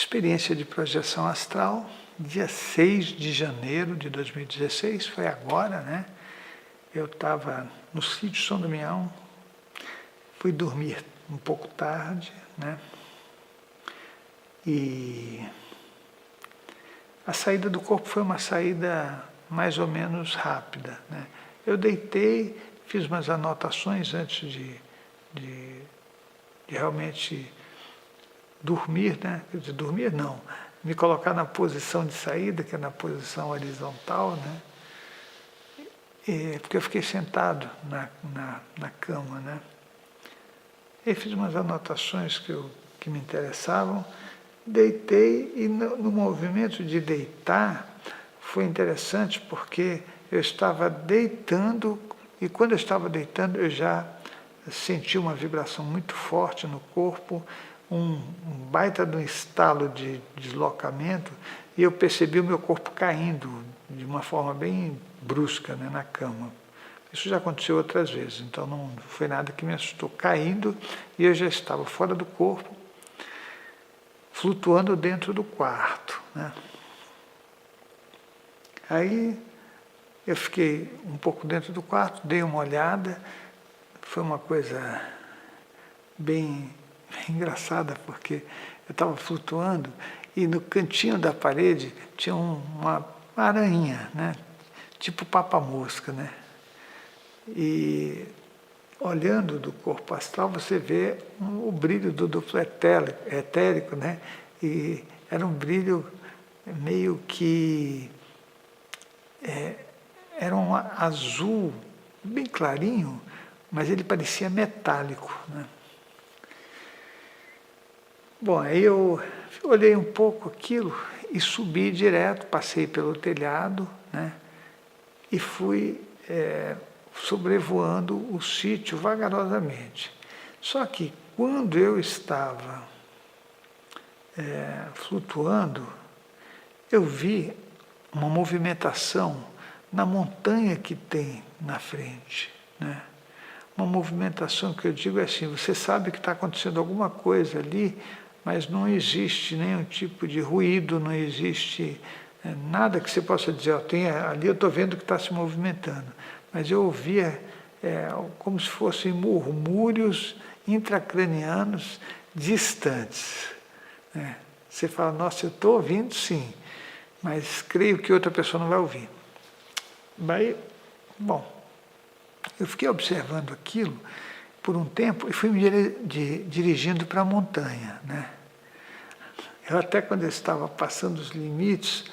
experiência de projeção astral, dia 6 de janeiro de 2016, foi agora, né? Eu estava no sítio São Damião, fui dormir um pouco tarde, né? E a saída do corpo foi uma saída mais ou menos rápida, né? Eu deitei, fiz umas anotações antes de realmente dormir, né? Quer dizer, dormir não, me colocar na posição de saída, que é na posição horizontal, né? Porque eu fiquei sentado na cama, né? E fiz umas anotações que me interessavam, deitei e no movimento de deitar foi interessante porque eu estava deitando e quando eu estava deitando eu já senti uma vibração muito forte no corpo, um baita de um estalo de deslocamento e eu percebi o meu corpo caindo de uma forma bem brusca, né, na cama. Isso já aconteceu outras vezes, então não foi nada que me assustou. Caindo e eu já estava fora do corpo, flutuando dentro do quarto, né? Aí eu fiquei um pouco dentro do quarto, dei uma olhada, foi uma coisa bem engraçada, porque eu estava flutuando e no cantinho da parede tinha uma aranha, né? Tipo papa-mosca, né? E olhando do corpo astral você vê o brilho do duplo etérico, né? E era um brilho meio que era um azul bem clarinho, mas ele parecia metálico, né? Bom, aí eu olhei um pouco aquilo e subi direto, passei pelo telhado, né? E fui sobrevoando o sítio vagarosamente. Só que quando eu estava flutuando, eu vi uma movimentação na montanha que tem na frente, né? Uma movimentação que eu digo é assim, você sabe que está acontecendo alguma coisa ali, mas não existe nenhum tipo de ruído, não existe nada que você possa dizer, ali eu estou vendo que está se movimentando. Mas eu ouvia como se fossem murmúrios intracranianos distantes, né? Você fala, nossa, eu estou ouvindo sim, mas creio que outra pessoa não vai ouvir. Daí, bom, eu fiquei observando aquilo por um tempo e fui me dirigindo para a montanha, né? Eu até quando eu estava passando os limites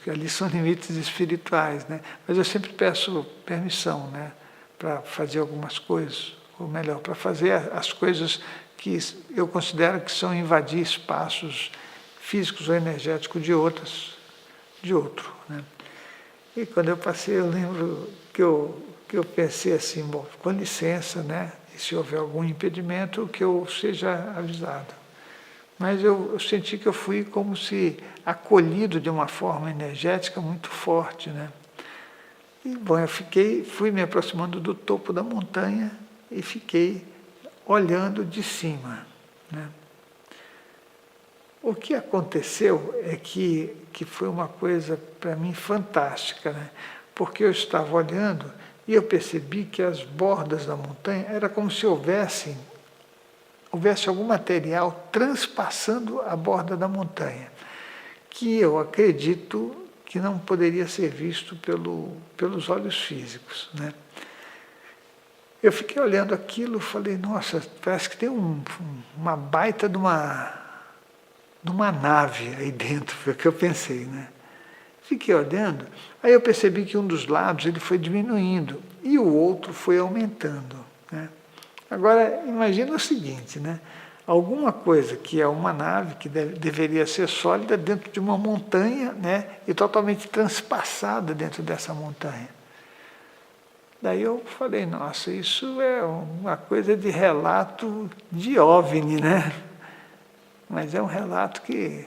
ali são limites espirituais, né? Mas eu sempre peço permissão, né? Para fazer algumas coisas, ou melhor, para fazer as coisas que eu considero que são invadir espaços físicos ou energéticos de outro, né? E quando eu passei, eu lembro que eu pensei assim, bom, com licença, né? E se houver algum impedimento, que eu seja avisado. Mas eu senti que eu fui como se acolhido de uma forma energética muito forte, né? E, bom, eu fui me aproximando do topo da montanha e fiquei olhando de cima, né? O que aconteceu é que foi uma coisa para mim fantástica, né? Porque eu estava olhando e eu percebi que as bordas da montanha era como se houvesse algum material transpassando a borda da montanha, que eu acredito que não poderia ser visto pelos olhos físicos, né? Eu fiquei olhando aquilo e falei, nossa, parece que tem uma baita de uma nave aí dentro, foi o que eu pensei, né? Fiquei olhando, aí eu percebi que um dos lados ele foi diminuindo e o outro foi aumentando, né? Agora, imagina o seguinte, né? Alguma coisa que é uma nave, que deveria ser sólida dentro de uma montanha, né? E totalmente transpassada dentro dessa montanha. Daí eu falei, nossa, isso é uma coisa de relato de OVNI, né? Mas é um relato que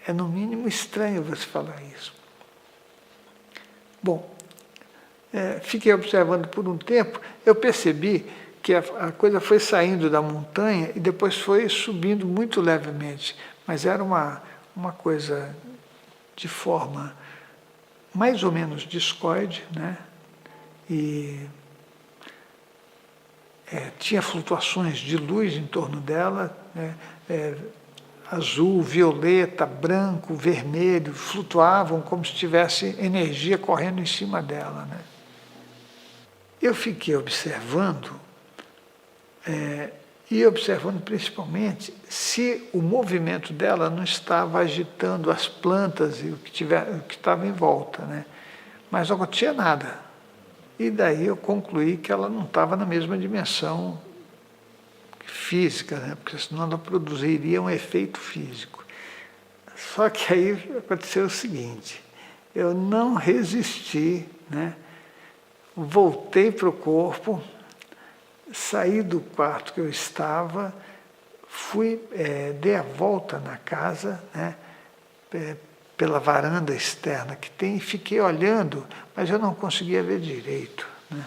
é no mínimo estranho você falar isso. Bom, fiquei observando por um tempo, eu percebi que a coisa foi saindo da montanha e depois foi subindo muito levemente, mas era uma coisa de forma mais ou menos discoide, né? E tinha flutuações de luz em torno dela, né? Azul, violeta, branco, vermelho, flutuavam como se tivesse energia correndo em cima dela, né? Eu fiquei observando, e observando principalmente se o movimento dela não estava agitando as plantas e o que estava em volta, né? Mas não acontecia nada. E daí eu concluí que ela não estava na mesma dimensão física, né? Porque senão ela produziria um efeito físico. Só que aí aconteceu o seguinte, eu não resisti, né? Voltei para o corpo, saí do quarto que eu estava, dei a volta na casa, né? Pela varanda externa que tem, e fiquei olhando, mas eu não conseguia ver direito, né?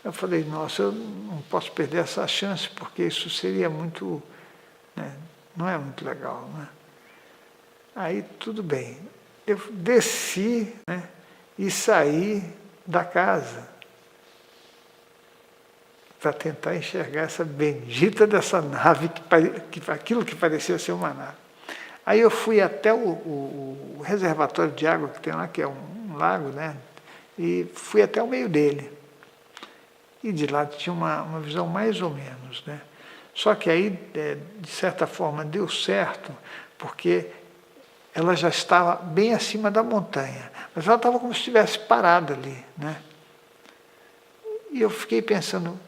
Eu falei, nossa, eu não posso perder essa chance, porque isso seria muito, né? Não é muito legal, né? Aí tudo bem, eu desci, né? E saí da casa para tentar enxergar essa bendita dessa nave, aquilo que parecia ser uma nave. Aí eu fui até o reservatório de água que tem lá, que é um lago, né? E fui até o meio dele. E de lá tinha uma visão mais ou menos, né? Só que aí, de certa forma, deu certo, porque ela já estava bem acima da montanha, mas ela estava como se estivesse parada ali, né? E eu fiquei pensando,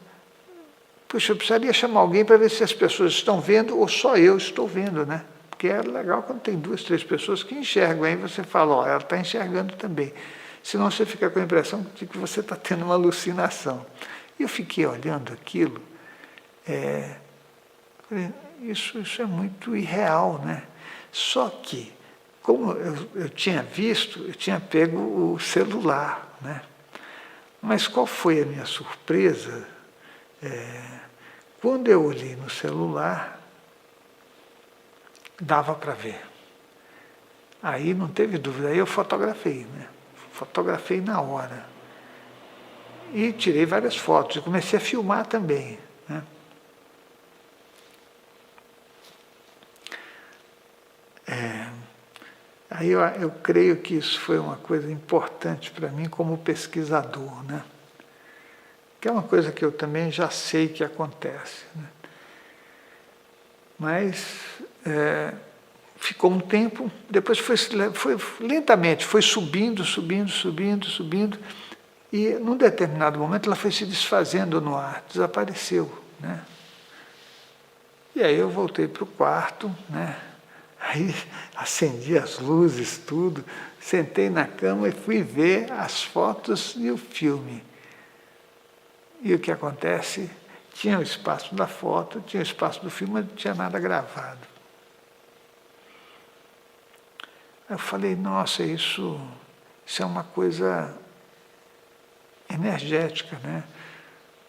puxa, eu precisaria chamar alguém para ver se as pessoas estão vendo ou só eu estou vendo, né? Porque é legal quando tem 2, 3 pessoas que enxergam, aí você fala, ó, ela está enxergando também. Senão você fica com a impressão de que você está tendo uma alucinação. E eu fiquei olhando aquilo, isso é muito irreal, né? Só que, como eu tinha visto, eu tinha pego o celular, né? Mas qual foi a minha surpresa? Quando eu olhei no celular, dava para ver. Aí não teve dúvida, aí eu fotografei, né? Fotografei na hora. E tirei várias fotos, e comecei a filmar também, né? Aí eu creio que isso foi uma coisa importante para mim como pesquisador, né? Que é uma coisa que eu também já sei que acontece, né? Mas ficou um tempo, depois foi lentamente, foi subindo, e num determinado momento ela foi se desfazendo no ar, desapareceu, né? E aí eu voltei para o quarto, né? Aí acendi as luzes, tudo, sentei na cama e fui ver as fotos e o filme. E o que acontece? Tinha o espaço da foto, tinha o espaço do filme, mas não tinha nada gravado. Eu falei, nossa, isso é uma coisa energética, né?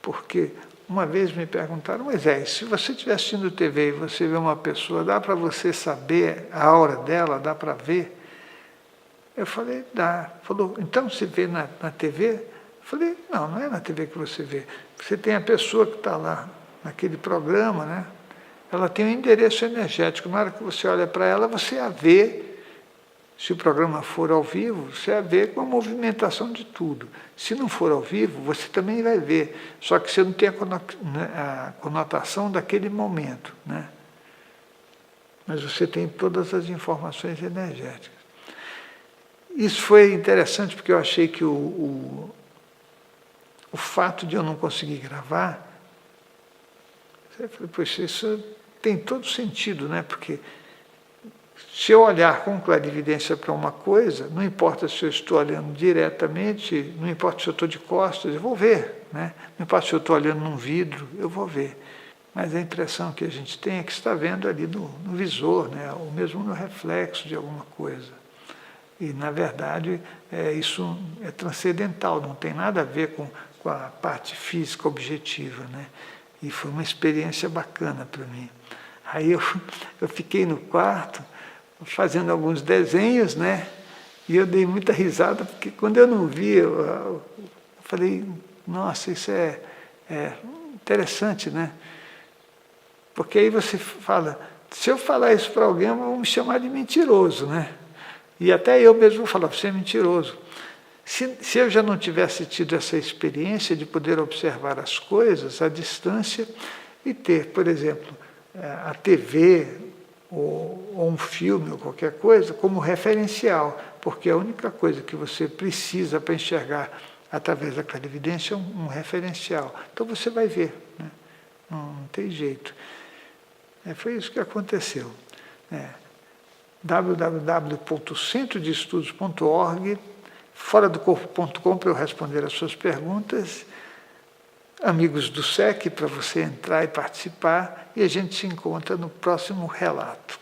Porque uma vez me perguntaram, mas se você estiver assistindo TV e você vê uma pessoa, dá para você saber a aura dela, dá para ver? Eu falei, dá. Falou, então você vê na TV? Eu falei, não é na TV que você vê. Você tem a pessoa que está lá naquele programa, né? Ela tem um endereço energético. Na hora que você olha para ela, você a vê. Se o programa for ao vivo, você vai ver com a movimentação de tudo. Se não for ao vivo, você também vai ver, só que você não tem a conotação daquele momento, né? Mas você tem todas as informações energéticas. Isso foi interessante porque eu achei que o fato de eu não conseguir gravar, eu falei, poxa, isso tem todo sentido, né? Porque se eu olhar com clarividência para uma coisa, não importa se eu estou olhando diretamente, não importa se eu estou de costas, eu vou ver, né? Não importa se eu estou olhando num vidro, eu vou ver. Mas a impressão que a gente tem é que está vendo ali no visor, né? Ou mesmo no reflexo de alguma coisa. E, na verdade, isso é transcendental, não tem nada a ver com a parte física objetiva, né? E foi uma experiência bacana para mim. Aí eu fiquei no quarto fazendo alguns desenhos, né? E eu dei muita risada, porque quando eu não vi, eu falei, nossa, isso é interessante, né? Porque aí você fala, se eu falar isso para alguém, vão me chamar de mentiroso, né? E até eu mesmo vou falar, você é mentiroso. Se eu já não tivesse tido essa experiência de poder observar as coisas à distância e ter, por exemplo, a TV ou um filme ou qualquer coisa como referencial, porque a única coisa que você precisa para enxergar através da clarividência é um referencial. Então você vai ver, né? Não tem jeito. Foi isso que aconteceu. www.centrodeestudos.org, foradocorpo.com para eu responder as suas perguntas, amigos do SEC para você entrar e participar, e a gente se encontra no próximo relato.